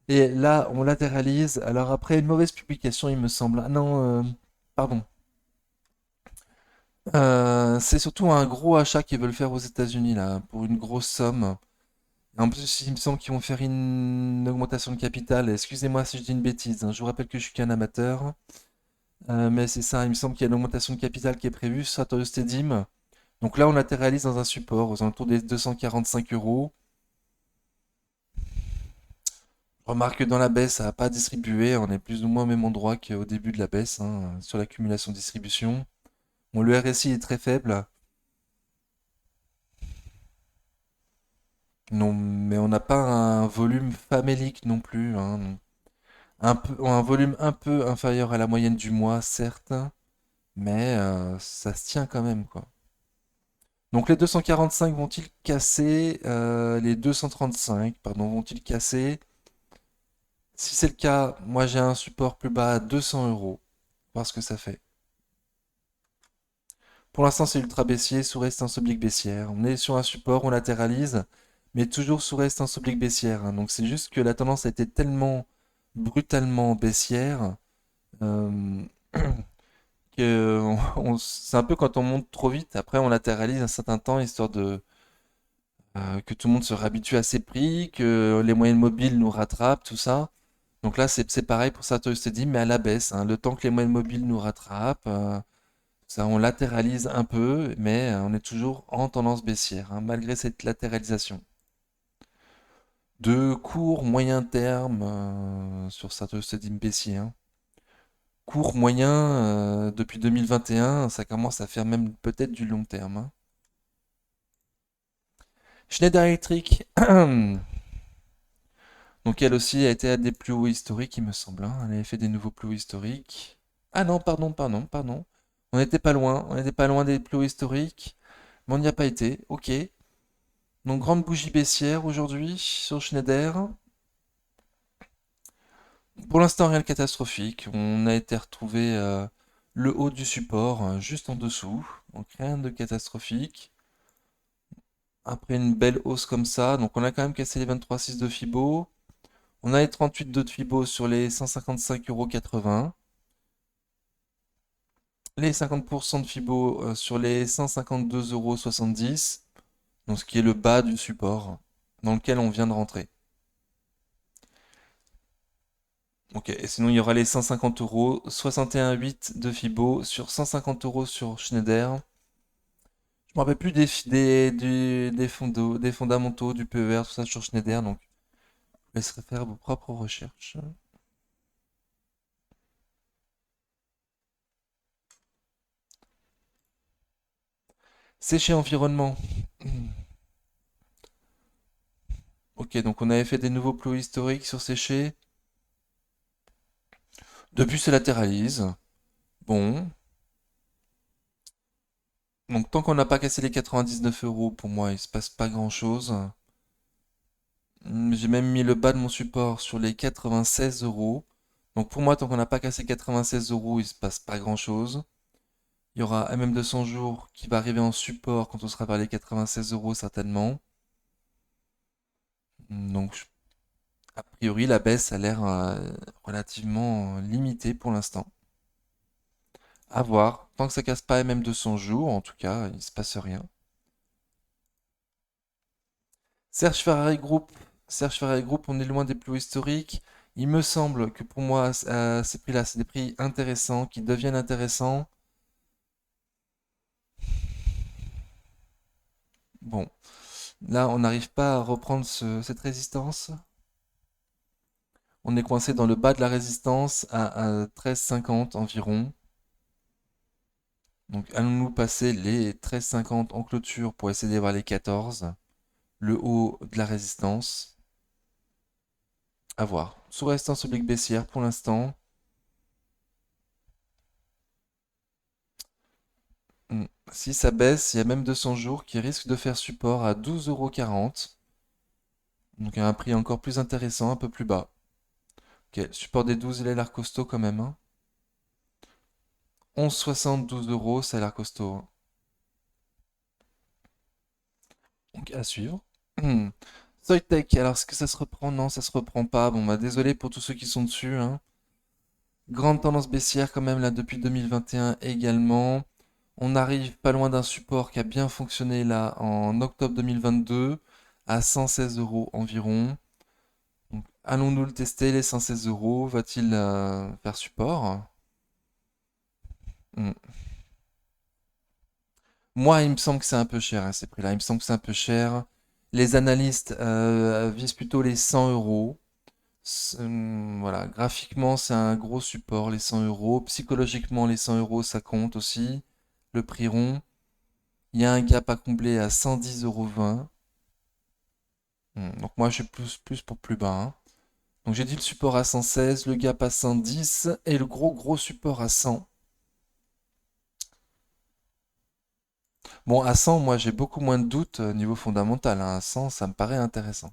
Et là, on latéralise. Alors après une mauvaise publication, il me semble. Ah non, pardon. C'est surtout un gros achat qu'ils veulent faire aux États-Unis là, pour une grosse somme. Et en plus, il me semble qu'ils vont faire une augmentation de capital. Excusez-moi si je dis une bêtise, hein. Je vous rappelle que je suis qu'un amateur. Mais c'est ça, il me semble qu'il y a une augmentation de capital qui est prévue sur Sartorius Stedim. Donc là, on latéralise dans un support aux alentours des 245 euros. Remarque que dans la baisse, ça n'a pas distribué. On est plus ou moins au même endroit qu'au début de la baisse, hein, sur l'accumulation distribution. Bon, le RSI est très faible. Non, mais on n'a pas un volume famélique non plus, hein. Un volume un peu inférieur à la moyenne du mois, certes, mais ça se tient quand même, quoi. Donc les 245 vont-ils casser, les 235, pardon, vont-ils casser? Si c'est le cas, moi j'ai un support plus bas à 200 euros. Voir ce que ça fait. Pour l'instant, c'est ultra baissier, sous résistance oblique baissière. On est sur un support, on latéralise, mais toujours sous résistance oblique baissière, hein. Donc c'est juste que la tendance a été tellement brutalement baissière euh, que c'est un peu quand on monte trop vite. Après, on latéralise un certain temps, histoire de que tout le monde se réhabitue à ces prix, que les moyennes mobiles nous rattrapent, tout ça. Donc là, c'est pareil pour Sartorius Steady, mais à la baisse, hein. Le temps que les moyennes mobiles nous rattrapent, ça, on latéralise un peu, mais on est toujours en tendance baissière, hein, malgré cette latéralisation. De court, moyen terme sur Sartorius Steady baissier, hein. Court, moyen, depuis 2021, ça commence à faire même peut-être du long terme, hein. Schneider Electric, donc elle aussi a été à des plus hauts historiques, il me semble, hein. Elle avait fait des nouveaux plus hauts historiques. Ah non, pardon, pardon, pardon. On n'était pas loin des plus hauts historiques, mais on n'y a pas été. Ok. Donc grande bougie baissière aujourd'hui sur Schneider. Pour l'instant, rien de catastrophique. On a été retrouvé le haut du support, juste en dessous. Donc rien de catastrophique. Après une belle hausse comme ça, donc on a quand même cassé les 23,6 de Fibo. On a les 38 de Fibo sur les 155,80 €. Les 50% de Fibo sur les 152,70 €. Donc ce qui est le bas du support dans lequel on vient de rentrer. Ok, et sinon il y aura les 150 euros, 61,8 de Fibo sur 150 euros sur Schneider. Je me rappelle plus des fondamentaux, du PER, tout ça sur Schneider, donc je vous laisserai faire vos propres recherches. Séché environnement. Ok, donc on avait fait des nouveaux plots historiques sur séché. Depuis, se latéralise. Bon. Donc tant qu'on n'a pas cassé les 99 euros, pour moi, il se passe pas grand-chose. J'ai même mis le bas de mon support sur les 96 euros. Donc pour moi, tant qu'on n'a pas cassé 96 euros, il se passe pas grand-chose. Il y aura MM200 jours qui va arriver en support quand on sera vers les 96 euros certainement. Donc a priori, la baisse a l'air relativement limitée pour l'instant. À voir. Tant que ça casse pas MM200 jours, en tout cas, il se passe rien. Serge Ferrari Group. Serge Ferrari Group, on est loin des plus hauts historiques. Il me semble que pour moi, ces prix-là, c'est des prix intéressants, qui deviennent intéressants. Bon, là, on n'arrive pas à reprendre cette résistance. On est coincé dans le bas de la résistance à 13,50 environ. Donc, allons-nous passer les 13,50 en clôture pour essayer d'avoir les 14, le haut de la résistance. À voir. Sous résistance oblique baissière pour l'instant. Si ça baisse, il y a même 200 jours qui risquent de faire support à 12,40 €. Donc à un prix encore plus intéressant, un peu plus bas. Ok, support des 12, il a l'air costaud quand même, hein. 11,60, 12 euros, ça a l'air costaud, hein. Donc à suivre. Soitec, alors est-ce que ça se reprend? Non, ça se reprend pas. Bon, bah désolé pour tous ceux qui sont dessus, hein. Grande tendance baissière quand même là depuis 2021 également. On arrive pas loin d'un support qui a bien fonctionné là en octobre 2022 à 116 euros environ. Donc, allons-nous le tester, les 116 euros? Va-t-il faire support? Hmm. Moi, il me semble que c'est un peu cher, hein, ces prix-là. Il me semble que c'est un peu cher. Les analystes visent plutôt les 100 euros. Voilà, graphiquement, c'est un gros support, les 100 euros. Psychologiquement, les 100 euros, ça compte aussi. Le prix rond. Il y a un gap à combler à 110,20 €. Donc moi, je suis plus pour plus bas, hein. Donc j'ai dit le support à 116, le gap à 110 et le gros support à 100. Bon, à 100, moi j'ai beaucoup moins de doutes niveau fondamental, hein. À 100, ça me paraît intéressant.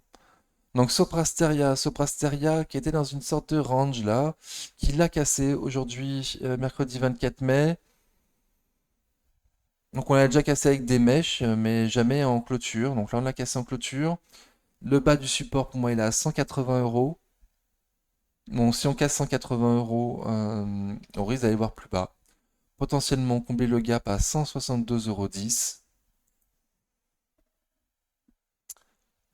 Donc Soprasteria qui était dans une sorte de range là, qui l'a cassé aujourd'hui, mercredi 24 mai. Donc on l'a déjà cassé avec des mèches, mais jamais en clôture. Donc là on l'a cassé en clôture. Le bas du support pour moi il est à 180 euros. Bon, si on casse 180 euros, on risque d'aller voir plus bas. Potentiellement combler le gap à 162,10 €.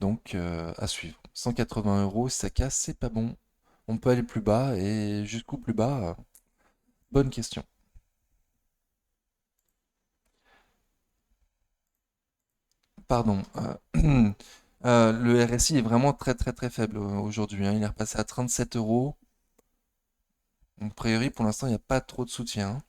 Donc à suivre. 180 euros, si ça casse, c'est pas bon. On peut aller plus bas et jusqu'où plus bas? Bonne question. Pardon. Le RSI est vraiment très faible aujourd'hui, hein. Il est repassé à 37 euros. Donc, a priori, pour l'instant, il n'y a pas trop de soutien.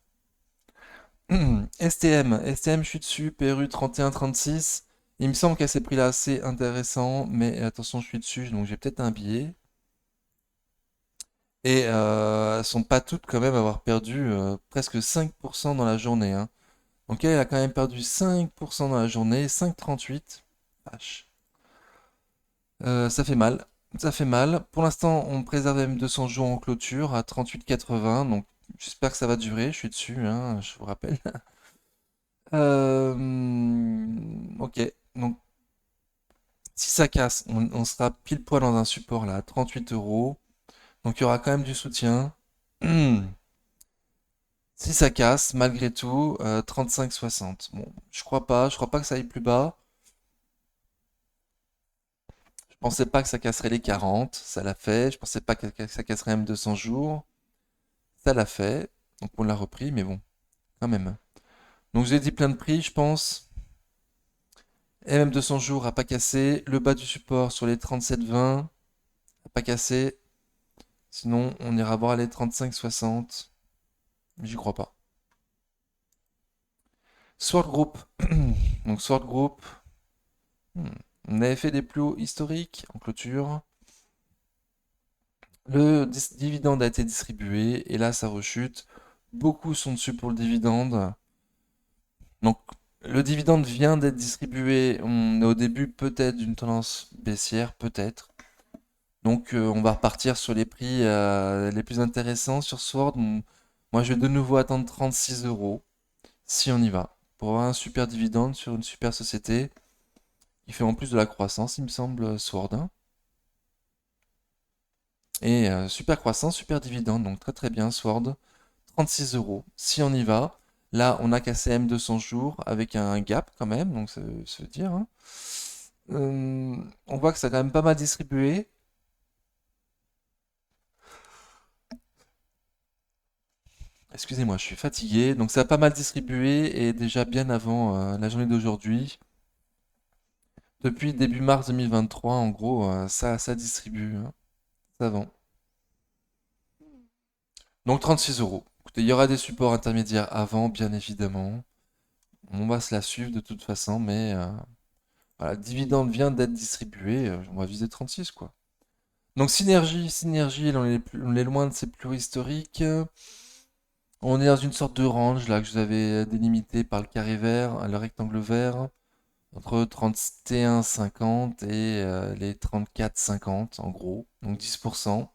STM, je suis dessus. PRU 31,36. Il me semble qu'à ces prix-là, c'est intéressant. Mais attention, je suis dessus, donc j'ai peut-être un billet. Et elles sont pas toutes quand même à avoir perdu presque 5% dans la journée, hein. Donc elle a quand même perdu 5% dans la journée, 5,38. Vache. Ça fait mal. Ça fait mal. Pour l'instant, on préserve M200 jours en clôture à 38,80. Donc j'espère que ça va durer. Je suis dessus, hein, je vous rappelle. Ok. Donc si ça casse, on sera pile poil dans un support là à 38 euros. Donc il y aura quand même du soutien. Si ça casse, malgré tout, 35,60. Bon, je crois pas que ça aille plus bas. Je pensais pas que ça casserait les 40, ça l'a fait. Je pensais pas que ça casserait même 200 jours, ça l'a fait. Donc on l'a repris, mais bon, quand même. Donc j'ai dit plein de prix, je pense. MM 200 jours a pas cassé. Le bas du support sur les 37,20 a pas cassé. Sinon, on ira voir les 35,60. J'y crois pas. Sword Group. Donc Sword Group. hmm, On avait fait des plus hauts historiques en clôture. Le dividende a été distribué et là ça rechute. Beaucoup sont dessus pour le dividende. Donc le dividende vient d'être distribué. On est au début peut-être d'une tendance baissière, peut-être. Donc on va repartir sur les prix les plus intéressants sur Sword. Moi je vais de nouveau attendre 36 euros si on y va. Pour avoir un super dividende sur une super société qui fait en plus de la croissance, il me semble, Sword, hein. Et super croissance, super dividende, donc très bien Sword. 36 euros si on y va. Là, on a cassé M200 jours avec un gap quand même, donc ça veut dire, hein. On voit que ça a quand même pas mal distribué. Excusez-moi, je suis fatigué. Donc ça a pas mal distribué et déjà bien avant la journée d'aujourd'hui. Depuis début mars 2023, en gros, ça distribue, hein. Ça vend. Donc 36 euros. Écoutez, il y aura des supports intermédiaires avant, bien évidemment. On va se la suivre de toute façon, mais voilà, le dividende vient d'être distribué. On va viser 36, quoi. Donc Synergie, on est loin de ses plus historiques. On est dans une sorte de range là que je vous avais délimité par le carré vert, le rectangle vert, entre 31,50 et les 34,50 en gros, donc 10%.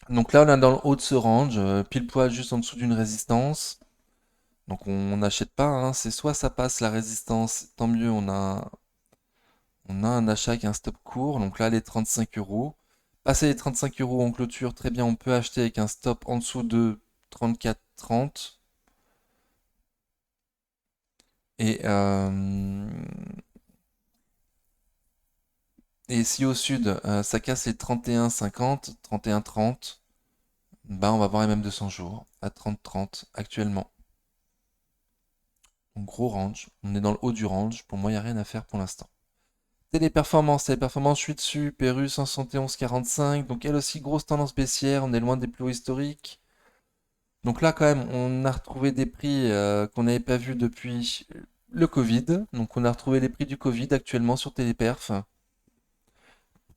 Donc là on est dans le haut de ce range, pile poil juste en dessous d'une résistance. Donc on n'achète pas, hein, c'est soit ça passe la résistance, tant mieux, on a un achat avec un stop court, donc là les 35 euros. Passer les 35 euros en clôture, très bien, on peut acheter avec un stop en dessous de 34,30. Et, et si au sud, ça casse les 31,50, 31,30, bah on va voir les mêmes 200 jours à 30,30 actuellement. Donc gros range, on est dans le haut du range, pour moi il n'y a rien à faire pour l'instant. Téléperformance, je suis dessus, Perru 171,45, donc elle aussi grosse tendance baissière, on est loin des plus hauts historiques. Donc là quand même, on a retrouvé des prix qu'on n'avait pas vus depuis le Covid, donc on a retrouvé les prix du Covid actuellement sur Téléperf.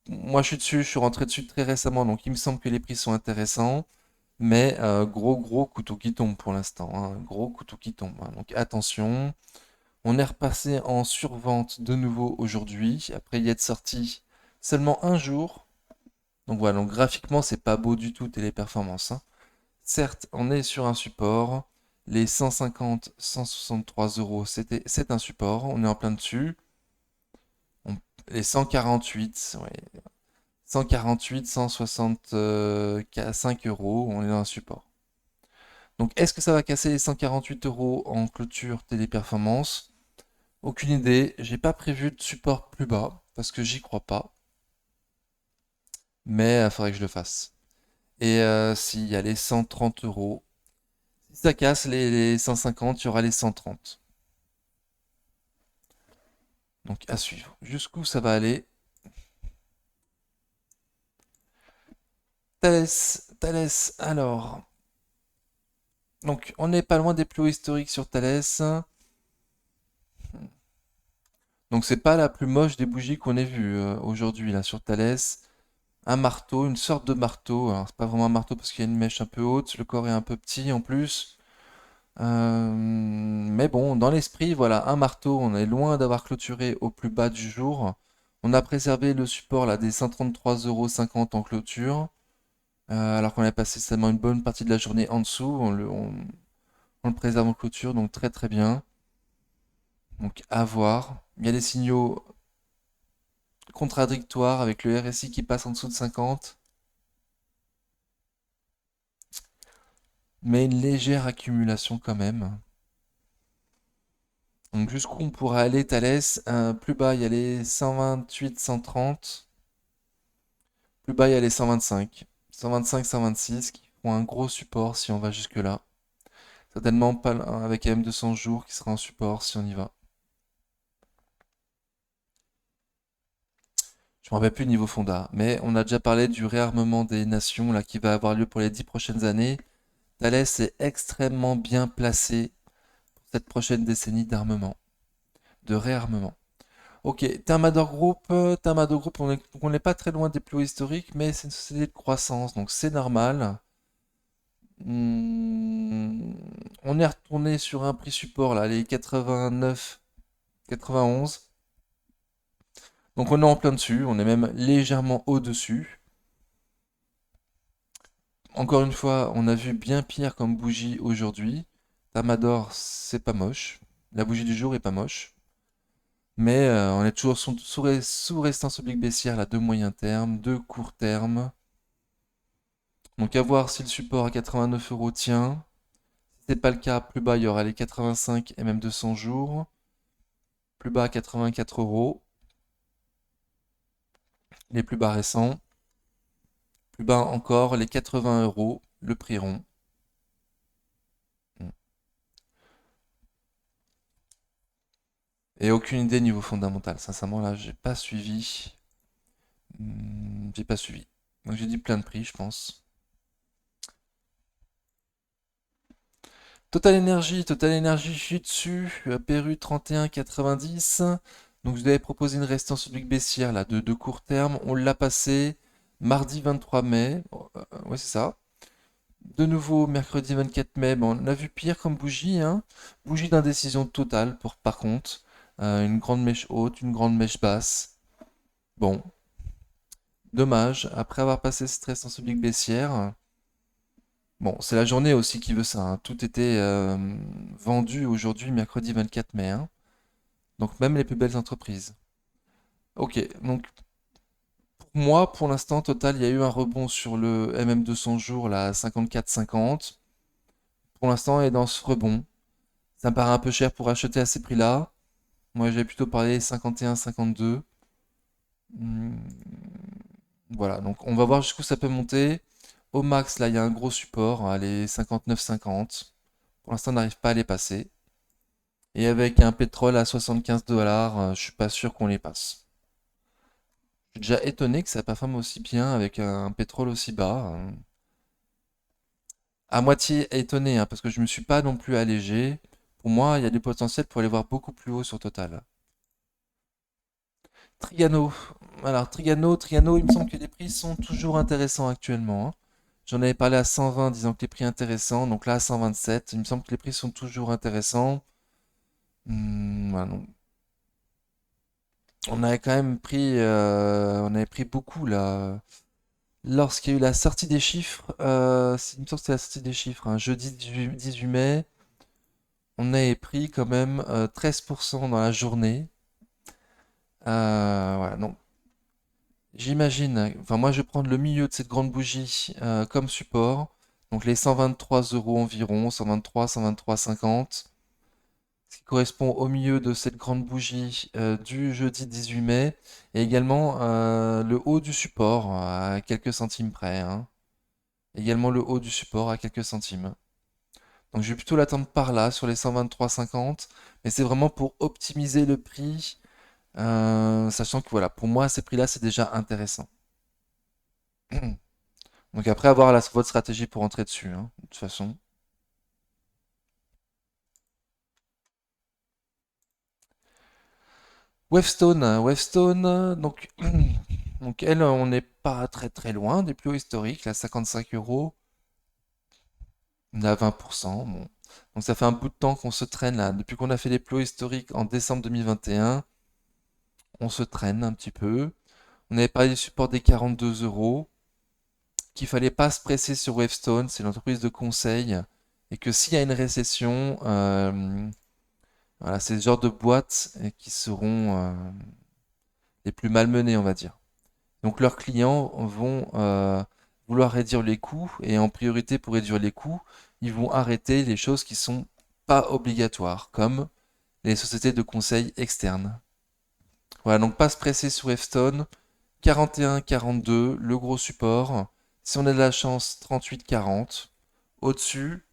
Moi, je suis dessus, je suis rentré dessus très récemment, donc il me semble que les prix sont intéressants, mais gros couteau qui tombe pour l'instant, hein, gros couteau qui tombe, hein. Donc attention, on est repassé en survente de nouveau aujourd'hui, après y être sorti seulement un jour. Donc voilà, donc graphiquement, c'est pas beau du tout Téléperformance, hein. Certes, on est sur un support, les 150, 163 euros, c'est un support, on est en plein dessus. On- les 148, ouais, 148, 165 euros, on est dans un support. Donc est-ce que ça va casser les 148 euros en clôture téléperformance? Aucune idée, j'ai pas prévu de support plus bas parce que j'y crois pas, mais il faudrait que je le fasse. Et s'il y a les 130 euros, si ça casse les 150, il y aura les 130. Donc à suivre. Jusqu'où ça va aller? Thales, alors. Donc on n'est pas loin des plus hauts historiques sur Thales. Donc c'est pas la plus moche des bougies qu'on ait vues aujourd'hui là sur Thales. Un marteau, une sorte de marteau. Alors c'est pas vraiment un marteau parce qu'il y a une mèche un peu haute, le corps est un peu petit en plus. Mais bon, dans l'esprit, voilà, un marteau. On est loin d'avoir clôturé au plus bas du jour. On a préservé le support là des 133,50 € en clôture. Alors qu'on a passé seulement une bonne partie de la journée en dessous. On le préserve en clôture, donc très très bien. Donc à voir. Il y a des signaux contradictoire avec le RSI qui passe en dessous de 50, mais une légère accumulation quand même. Donc jusqu'où on pourra aller, Thalès? Plus bas, il y a les 128, 130. Plus bas, il y a les 125. 125, 126 qui font un gros support si on va jusque-là. Certainement pas avec AM 200 jours qui sera en support si on y va. Je ne me rappelle plus le niveau Fonda, mais on a déjà parlé du réarmement des nations là, qui va avoir lieu pour les 10 prochaines années. Thalès est extrêmement bien placé cette prochaine décennie d'armement, de réarmement. Ok, Thermador Group, on n'est pas très loin des plus hauts historiques, mais c'est une société de croissance, donc c'est normal. Hmm, on est retourné sur un prix support, là, les 89, 91. Donc on est en plein dessus, on est même légèrement au-dessus. Encore une fois, on a vu bien pire comme bougie aujourd'hui. Thermador, c'est pas moche. La bougie du jour est pas moche. Mais on est toujours sous résistance oblique baissière là, de moyen terme, de court terme. Donc à voir si le support à 89 euros tient. Si c'est pas le cas, plus bas, il y aura les 85 et même 200 jours. plus bas 84 euros, les plus bas récents. Plus bas encore, les 80 euros, le prix rond. Et aucune idée niveau fondamental. Sincèrement, là, j'ai pas suivi. J'ai pas suivi. Donc j'ai dit plein de prix, je pense. Total Energy, je suis dessus. Perru 31,90. Donc je vous avais proposé une résistance sur Luc Bessière là, de court terme. On l'a passé mardi 23 mai. Ouais, c'est ça. De nouveau, mercredi 24 mai, bon, on a vu pire comme bougie, hein. Bougie d'indécision totale, par contre. Une grande mèche haute, une grande mèche basse. Bon, dommage. Après avoir passé ce stress en subic baissière, bon, c'est la journée aussi qui veut ça, hein. Tout était vendu aujourd'hui, mercredi 24 mai, hein. Donc même les plus belles entreprises. Ok, donc pour moi, pour l'instant, total, il y a eu un rebond sur le MM200 jours, là, à 54,50. Pour l'instant, elle est dans ce rebond. Ça me paraît un peu cher pour acheter à ces prix-là. Moi, j'ai plutôt parlé 51, 52. Hmm, voilà, donc on va voir jusqu'où ça peut monter. Au max, là, il y a un gros support, hein, les 59, 50. Pour l'instant, on n'arrive pas à les passer. Et avec un pétrole à 75 dollars, je suis pas sûr qu'on les passe. Je suis déjà étonné que ça performe aussi bien avec un pétrole aussi bas, hein. À moitié étonné, hein, parce que je me suis pas non plus allégé. Pour moi, il y a du potentiel pour aller voir beaucoup plus haut sur Total. Trigano. Alors, Trigano, il me semble que les prix sont toujours intéressants actuellement, hein. J'en avais parlé à 120, disant que les prix intéressants. Donc là, à 127, il me semble que les prix sont toujours intéressants. Voilà, donc, on avait pris beaucoup là. Lorsqu'il y a eu la sortie des chiffres, il me semble que c'était la sortie des chiffres, hein, jeudi 18 mai, on avait pris quand même 13% dans la journée. Voilà, donc j'imagine, enfin moi je vais prendre le milieu de cette grande bougie comme support, donc les 123 euros environ, 123, 123,50, ce qui correspond au milieu de cette grande bougie du jeudi 18 mai, et également le haut du support à quelques centimes près, hein. Également le haut du support à quelques centimes. Donc je vais plutôt l'attendre par là, sur les 123,50, mais c'est vraiment pour optimiser le prix, sachant que voilà, pour moi, ces prix-là, c'est déjà intéressant. Donc après avoir votre stratégie pour entrer dessus, hein, de toute façon. Wavestone, donc elle, on n'est pas très très loin des plus hauts historiques, là, 55 euros, on est à 20%, bon. Donc ça fait un bout de temps qu'on se traîne là, depuis qu'on a fait les plus hauts historiques en décembre 2021, on se traîne un petit peu. On avait parlé du support des 42 euros, qu'il fallait pas se presser sur Wavestone, c'est l'entreprise de conseil, et que s'il y a une récession, voilà, c'est le genre de boîtes qui seront les plus malmenées, on va dire. Donc leurs clients vont vouloir réduire les coûts, et en priorité pour réduire les coûts, ils vont arrêter les choses qui sont pas obligatoires, comme les sociétés de conseil externes. Voilà, donc pas se presser sur Wavestone, 41, 42, le gros support. Si on a de la chance, 38, 40. Au-dessus,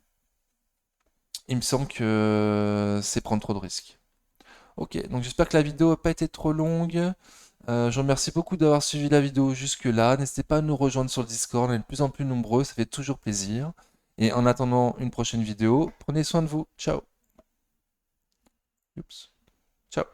il me semble que c'est prendre trop de risques. Ok, donc j'espère que la vidéo n'a pas été trop longue. Je vous remercie beaucoup d'avoir suivi la vidéo jusque-là. N'hésitez pas à nous rejoindre sur le Discord, on est de plus en plus nombreux, ça fait toujours plaisir. Et en attendant une prochaine vidéo, prenez soin de vous. Ciao. Oups. Ciao.